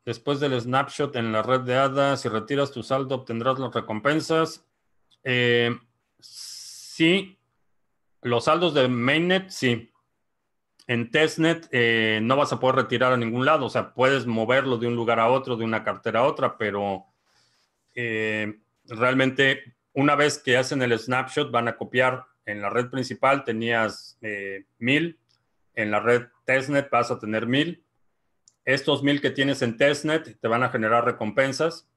Después del snapshot en la red de ADA, si retiras tu saldo, obtendrás las recompensas. Sí, los saldos de mainnet, sí. En testnet no vas a poder retirar a ningún lado, o sea, puedes moverlo de un lugar a otro, de una cartera a otra, pero realmente una vez que hacen el snapshot van a copiar en la red principal tenías 1000, en la red testnet vas a tener 1000. Estos 1000 que tienes en testnet te van a generar recompensas.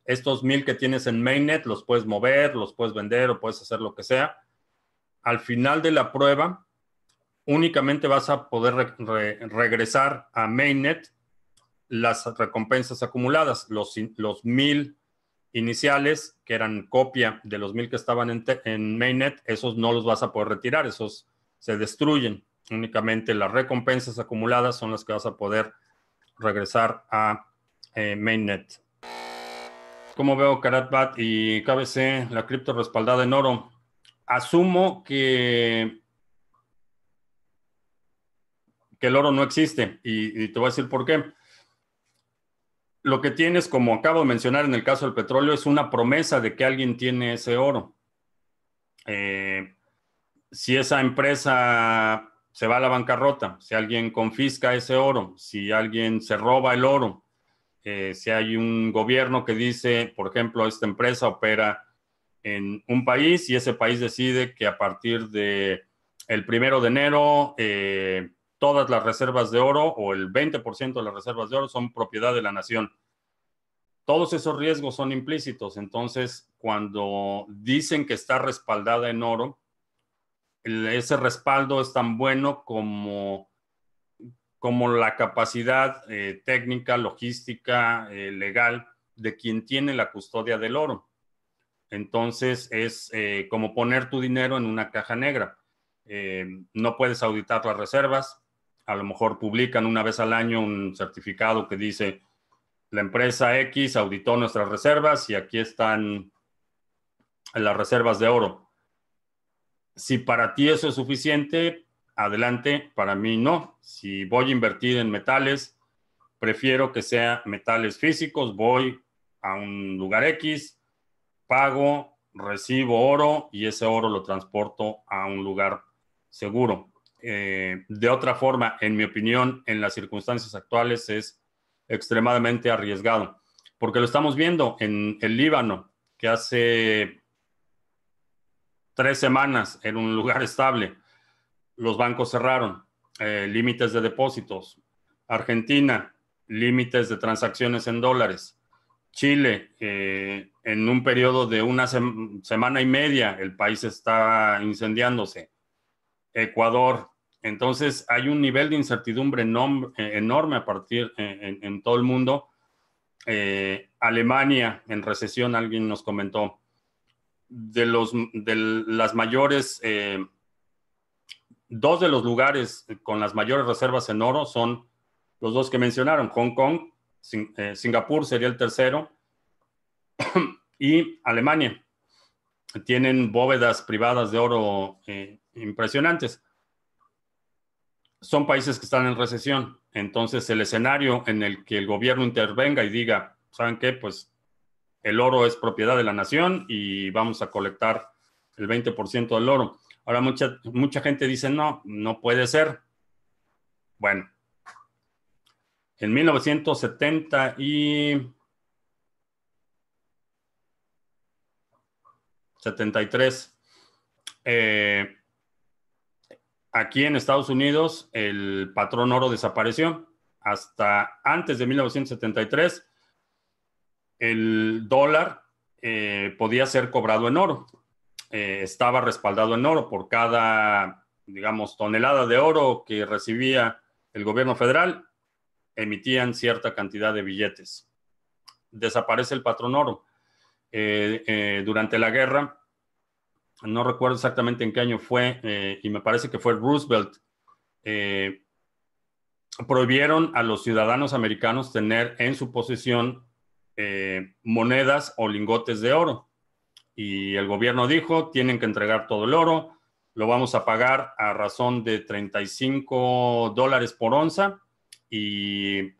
Estos 1000 que tienes en mainnet los puedes mover, los puedes vender o puedes hacer lo que sea. Al final de la prueba, únicamente vas a poder regresar a mainnet las recompensas acumuladas, los 1000 iniciales, que eran copia de los 1000 que estaban en mainnet, esos no los vas a poder retirar, esos se destruyen. Únicamente las recompensas acumuladas son las que vas a poder regresar a mainnet. ¿Cómo veo Karatbat y KBC, la cripto respaldada en oro? Asumo que el oro no existe y te voy a decir por qué. Lo que tienes, como acabo de mencionar en el caso del petróleo, es una promesa de que alguien tiene ese oro. Si esa empresa se va a la bancarrota, si alguien confisca ese oro, si alguien se roba el oro, si hay un gobierno que dice, por ejemplo, esta empresa opera en un país y ese país decide que a partir de el 1 de enero todas las reservas de oro o el 20% de las reservas de oro son propiedad de la nación. Todos esos riesgos son implícitos. Entonces, cuando dicen que está respaldada en oro, ese respaldo es tan bueno como la capacidad técnica, logística, legal de quien tiene la custodia del oro. Entonces es como poner tu dinero en una caja negra. No puedes auditar las reservas. A lo mejor publican una vez al año un certificado que dice la empresa X auditó nuestras reservas y aquí están las reservas de oro. Si para ti eso es suficiente, adelante. Para mí no. Si voy a invertir en metales, prefiero que sea metales físicos. Voy a un lugar X, pago, recibo oro y ese oro lo transporto a un lugar seguro. De otra forma, en mi opinión, en las circunstancias actuales es extremadamente arriesgado, porque lo estamos viendo en el Líbano, que hace 3 semanas era un lugar estable, los bancos cerraron, límites de depósitos. Argentina, límites de transacciones en dólares. Chile, en un periodo de una semana y media, el país está incendiándose. Ecuador. Entonces, hay un nivel de incertidumbre enorme a partir en todo el mundo. Alemania en recesión, alguien nos comentó. De las mayores, dos de los lugares con las mayores reservas en oro son los dos que mencionaron, Hong Kong, Singapur sería el tercero, y Alemania. Tienen bóvedas privadas de oro impresionantes. Son países que están en recesión. Entonces, el escenario en el que el gobierno intervenga y diga, ¿saben qué? Pues el oro es propiedad de la nación y vamos a colectar el 20% del oro. Ahora, mucha gente dice, no, no puede ser. Bueno, en 1973, aquí en Estados Unidos el patrón oro desapareció. Hasta antes de 1973, el dólar podía ser cobrado en oro. Estaba respaldado en oro por cada, digamos, tonelada de oro que recibía el gobierno federal, emitían cierta cantidad de billetes. Desaparece el patrón oro. Durante la guerra, no recuerdo exactamente en qué año fue, y me parece que fue Roosevelt, prohibieron a los ciudadanos americanos tener en su posesión monedas o lingotes de oro. Y el gobierno dijo, tienen que entregar todo el oro, lo vamos a pagar a razón de $35 por onza y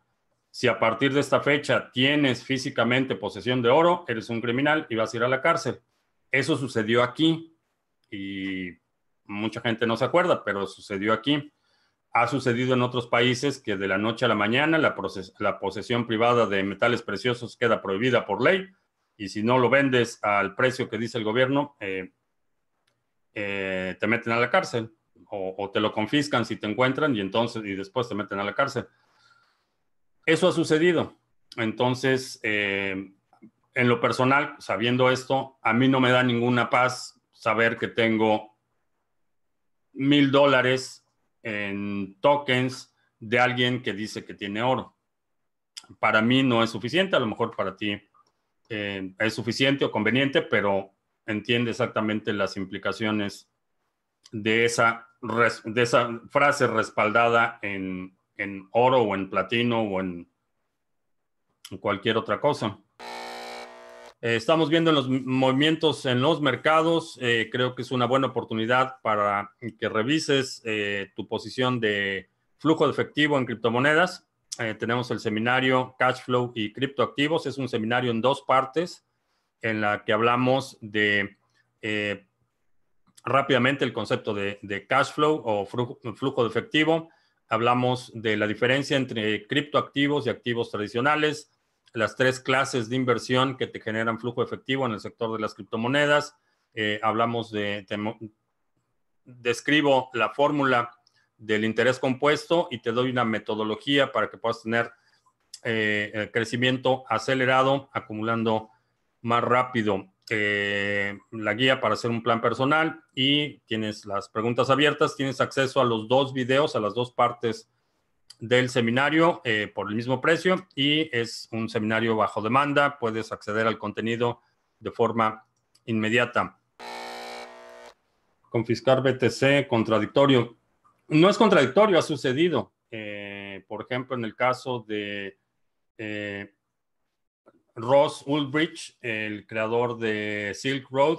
Si a partir de esta fecha tienes físicamente posesión de oro, eres un criminal y vas a ir a la cárcel. Eso sucedió aquí y mucha gente no se acuerda, pero sucedió aquí. Ha sucedido en otros países que de la noche a la mañana la posesión privada de metales preciosos queda prohibida por ley y si no lo vendes al precio que dice el gobierno, te meten a la cárcel o te lo confiscan si te encuentran y después te meten a la cárcel. Eso ha sucedido. Entonces, en lo personal, sabiendo esto, a mí no me da ninguna paz saber que tengo $1,000 en tokens de alguien que dice que tiene oro. Para mí no es suficiente, a lo mejor para ti es suficiente o conveniente, pero entiende exactamente las implicaciones de esa frase respaldada en oro o en platino o en cualquier otra cosa. Estamos viendo los movimientos en los mercados. Creo que es una buena oportunidad para que revises tu posición de flujo de efectivo en criptomonedas. Tenemos el seminario Cash Flow y Criptoactivos. Es un seminario en 2 partes en la que hablamos de rápidamente el concepto de cash flow o flujo de efectivo. Hablamos de la diferencia entre criptoactivos y activos tradicionales, las 3 clases de inversión que te generan flujo efectivo en el sector de las criptomonedas. Hablamos describo la fórmula del interés compuesto y te doy una metodología para que puedas tener crecimiento acelerado, acumulando más rápido. La guía para hacer un plan personal y tienes las preguntas abiertas, tienes acceso a los 2 videos, a las 2 partes del seminario por el mismo precio y es un seminario bajo demanda, puedes acceder al contenido de forma inmediata. Confiscar BTC, contradictorio. No es contradictorio, ha sucedido. Por ejemplo, en el caso de Ross Ulbricht, el creador de Silk Road,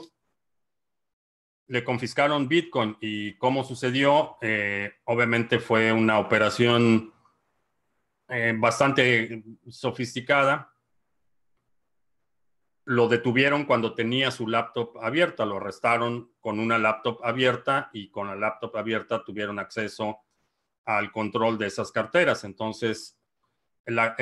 le confiscaron Bitcoin y cómo sucedió, obviamente fue una operación bastante sofisticada. Lo detuvieron cuando tenía su laptop abierta, lo arrestaron con una laptop abierta y con la laptop abierta tuvieron acceso al control de esas carteras. Entonces, la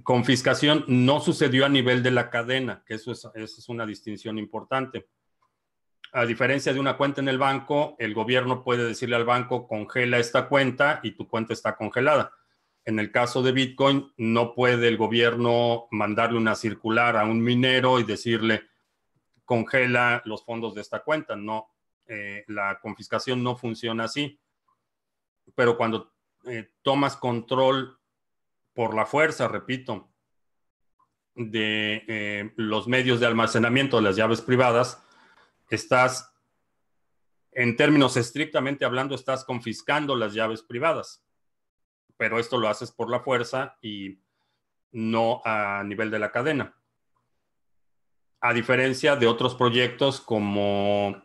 confiscación no sucedió a nivel de la cadena, que eso es una distinción importante. A diferencia de una cuenta en el banco, el gobierno puede decirle al banco, congela esta cuenta y tu cuenta está congelada. En el caso de Bitcoin, no puede el gobierno mandarle una circular a un minero y decirle, congela los fondos de esta cuenta. No, la confiscación no funciona así. Pero cuando tomas control por la fuerza, repito, de los medios de almacenamiento de las llaves privadas, estás, en términos estrictamente hablando, estás confiscando las llaves privadas. Pero esto lo haces por la fuerza y no a nivel de la cadena. A diferencia de otros proyectos como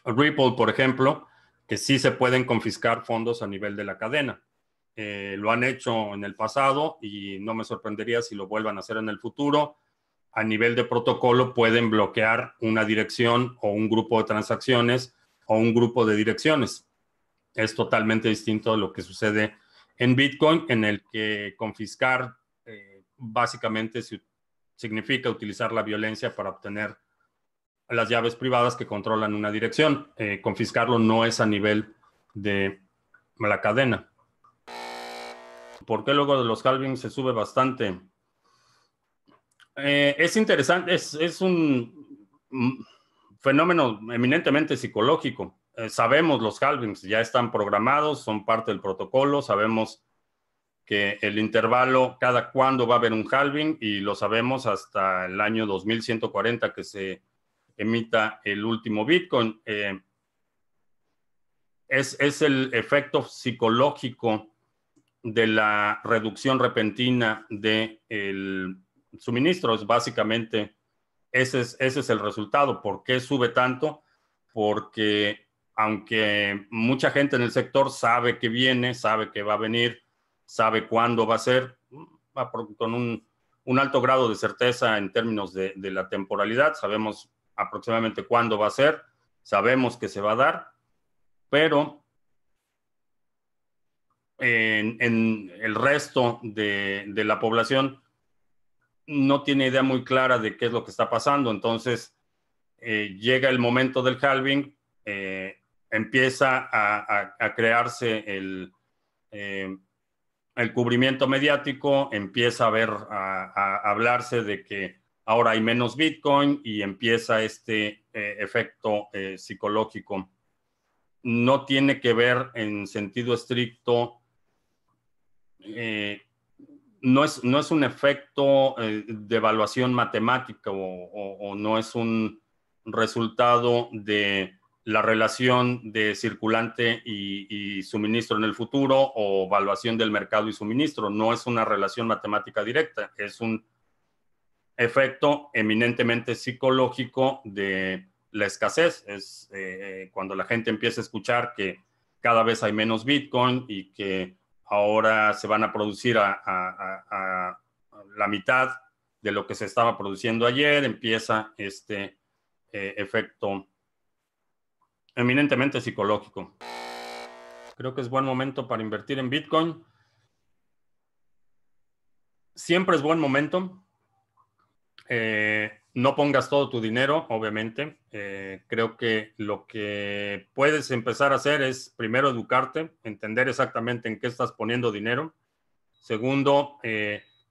Ripple, por ejemplo, que sí se pueden confiscar fondos a nivel de la cadena. Lo han hecho en el pasado y no me sorprendería si lo vuelvan a hacer en el futuro. A nivel de protocolo pueden bloquear una dirección o un grupo de transacciones o un grupo de direcciones. Es totalmente distinto a lo que sucede en Bitcoin, en el que confiscar básicamente significa utilizar la violencia para obtener las llaves privadas que controlan una dirección. Confiscarlo no es a nivel de la cadena. ¿Por qué luego de los halvings se sube bastante? Es interesante, es un fenómeno eminentemente psicológico. Sabemos los halvings, ya están programados, son parte del protocolo, sabemos que el intervalo, cada cuándo va a haber un halving y lo sabemos hasta el año 2140 que se emita el último Bitcoin. Es el efecto psicológico de la reducción repentina del suministro. Es básicamente, ese es el resultado. ¿Por qué sube tanto? Porque aunque mucha gente en el sector sabe que viene, sabe que va a venir, sabe cuándo va a ser, con un alto grado de certeza en términos de la temporalidad. Sabemos aproximadamente cuándo va a ser, sabemos que se va a dar, pero en el resto de la población no tiene idea muy clara de qué es lo que está pasando. Entonces, llega el momento del halving, empieza a crearse el cubrimiento mediático, empieza a hablarse de que ahora hay menos Bitcoin y empieza este efecto psicológico. No tiene que ver en sentido estricto, no es un efecto de evaluación matemática o no es un resultado de la relación de circulante y suministro en el futuro o evaluación del mercado y suministro. No es una relación matemática directa, es un efecto eminentemente psicológico de la escasez. Es cuando la gente empieza a escuchar que cada vez hay menos Bitcoin y que ahora se van a producir a la mitad de lo que se estaba produciendo ayer, empieza este efecto eminentemente psicológico. Creo que es buen momento para invertir en Bitcoin. Siempre es buen momento. No pongas todo tu dinero, obviamente. Creo que lo que puedes empezar a hacer es, primero, educarte, entender exactamente en qué estás poniendo dinero. Segundo,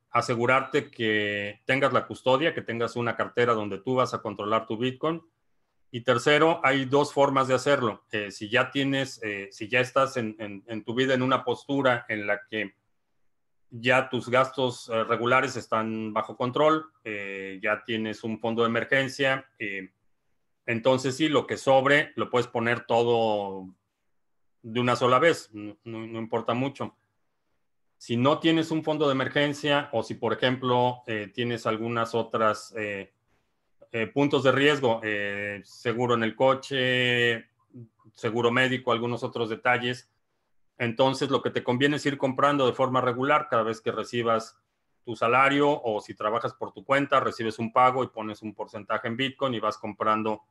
asegurarte que tengas la custodia, que tengas una cartera donde tú vas a controlar tu Bitcoin. Y tercero, hay dos formas de hacerlo. Si ya estás en tu vida en una postura en la que ya tus gastos regulares están bajo control, ya tienes un fondo de emergencia, entonces sí, lo que sobre lo puedes poner todo de una sola vez, no importa mucho. Si no tienes un fondo de emergencia o si, por ejemplo, tienes algunas otras puntos de riesgo, seguro en el coche, seguro médico, algunos otros detalles, entonces lo que te conviene es ir comprando de forma regular cada vez que recibas tu salario o si trabajas por tu cuenta, recibes un pago y pones un porcentaje en Bitcoin y vas comprando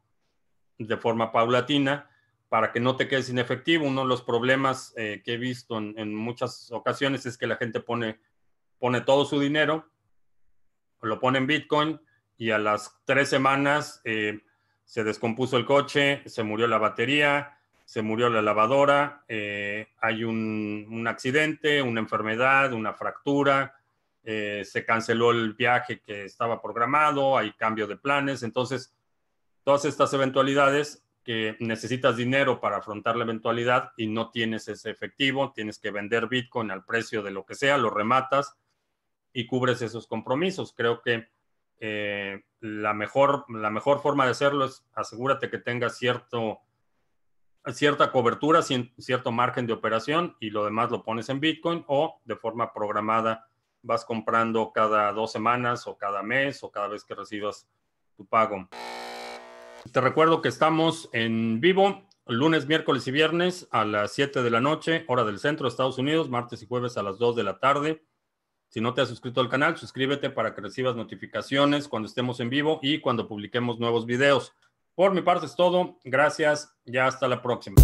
de forma paulatina para que no te quedes sin efectivo. Uno de los problemas que he visto en muchas ocasiones es que la gente pone todo su dinero, lo pone en Bitcoin y a las 3 semanas se descompuso el coche, se murió la batería, se murió la lavadora, hay un accidente, una enfermedad, una fractura, se canceló el viaje que estaba programado, hay cambio de planes. Entonces, todas estas eventualidades que necesitas dinero para afrontar la eventualidad y no tienes ese efectivo, tienes que vender Bitcoin al precio de lo que sea, lo rematas y cubres esos compromisos. Creo que la mejor forma de hacerlo es asegúrate que tengas cierta cobertura, cierto margen de operación y lo demás lo pones en Bitcoin o de forma programada vas comprando cada 2 semanas o cada mes o cada vez que recibas tu pago. Te recuerdo que estamos en vivo lunes, miércoles y viernes a las 7 de la noche, hora del centro de Estados Unidos, martes y jueves a las 2 de la tarde. Si no te has suscrito al canal, suscríbete para que recibas notificaciones cuando estemos en vivo y cuando publiquemos nuevos videos. Por mi parte es todo. Gracias. Ya hasta la próxima.